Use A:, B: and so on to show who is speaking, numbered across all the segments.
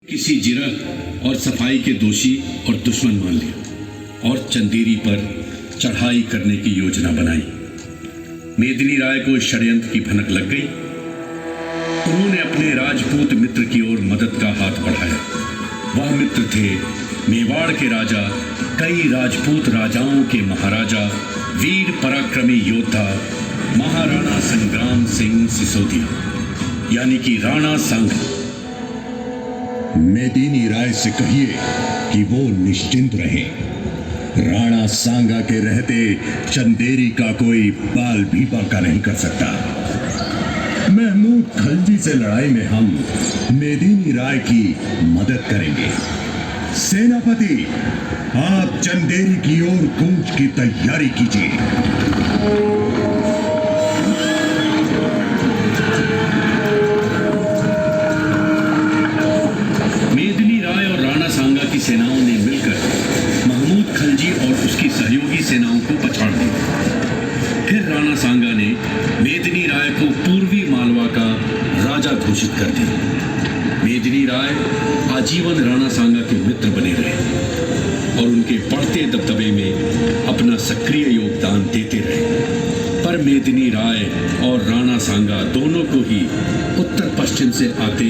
A: किसी जिरह और सफाई के दोषी और दुश्मन मान लिया और चंदेरी पर चढ़ाई करने की योजना बनाई। मेदिनी राय को इस षड्यंत्र की भनक लग गई। उन्होंने अपने राजपूत मित्र की ओर मदद का हाथ बढ़ाया। वह मित्र थे मेवाड़ के राजा, कई राजपूत राजाओं के महाराजा, वीर पराक्रमी योद्धा महाराणा संग्राम सिंह सिसोदिया, यानी कि राणा सांगा।
B: मेदिनी राय से कहिए कि वो निश्चिंत रहे। राणा सांगा के रहते चंदेरी का कोई बाल भी बांका नहीं कर सकता। महमूद खलजी से लड़ाई में हम मेदिनी राय की मदद करेंगे। सेनापति, आप चंदेरी की ओर कूच की तैयारी कीजिए।
A: की सेनाओं ने मिलकर महमूद खलजी और उसकी सहयोगी सेनाओं को पछाड़ दिया। फिर राणा सांगा ने मेदिनी राय को पूर्वी मालवा का राजा घोषित कर दिया। मेदिनी राय आजीवन राणा सांगा के मित्र बने रहे और उनके बढ़ते दबदबे में अपना सक्रिय योगदान देते रहे। पर मेदिनी राय और राणा सांगा दोनों को ही उत्तर पश्चिम से आते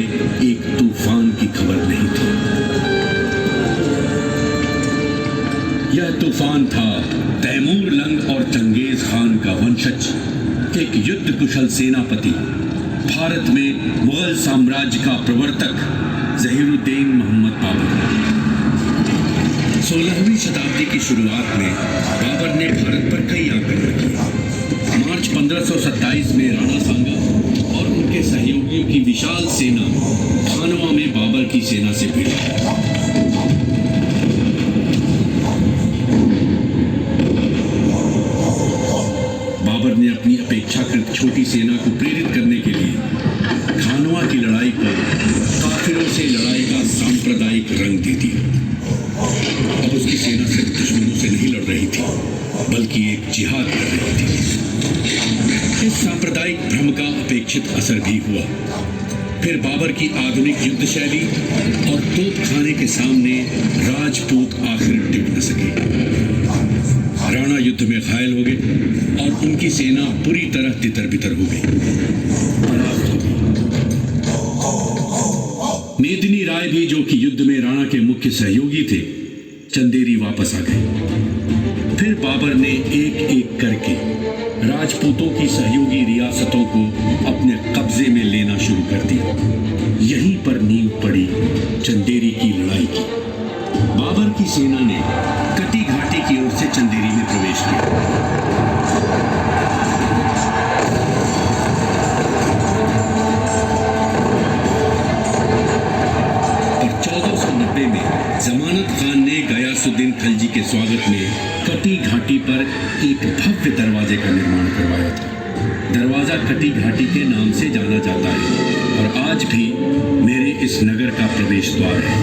A: एक तूफान की खबर नहीं थी। यह तूफान था तैमूर लंग और चंगेज खान का वंशज, एक युद्ध कुशल सेनापति, भारत में मुगल साम्राज्य का प्रवर्तक ज़हीरुद्दीन मोहम्मद बाबर। 16वीं शताब्दी की शुरुआत में बाबर ने भारत पर कई आक्रमण किए। मार्च 1527 में राणा सांगा और उनके सहयोगियों की विशाल सेना खानवा में बाबर की सेना से भिड़ी। बाबर ने अपनी अपेक्षाकृत छोटी सेना को प्रेरित करने के लिए खानवा की लड़ाई को काफिरों से लड़ाई का सांप्रदायिक रंग दे दिया। अब उसकी सेना सिर्फ दुश्मनों से नहीं लड़ रही थी, बल्कि एक जिहाद कर रही थी। इस सांप्रदायिक भ्रम का अपेक्षित असर भी हुआ। फिर बाबर की आधुनिक युद्ध शैली और तोपखाने के सामने राजपूत आखिर टिक न सके। राणा युद्ध में घायल हो गए और उनकी सेना पूरी तरह तितर-बितर हो गई, परास्त हो गई। मेदिनी राय भी, जो कि युद्ध में राणा के मुख्य सहयोगी थे, चंदेरी वापस आ गए। फिर बाबर ने एक एक करके राजपूतों की सहयोगी रियासतों को अपने कब्जे में लेना शुरू कर दिया। यहीं पर नींव पड़ी चंदेरी की लड़ाई की। बाबर की सेना ने कटी घाटी की ओर से चंदेरी में प्रवेश किया। और 1490 में जमानत खान ने गयासुद्दीन खलजी के स्वागत में कटी घाटी पर एक भव्य दरवाजे का निर्माण करवाया था। दरवाजा कटी घाटी के नाम से जाना जाता है और आज भी मेरे इस नगर का प्रवेश द्वार है।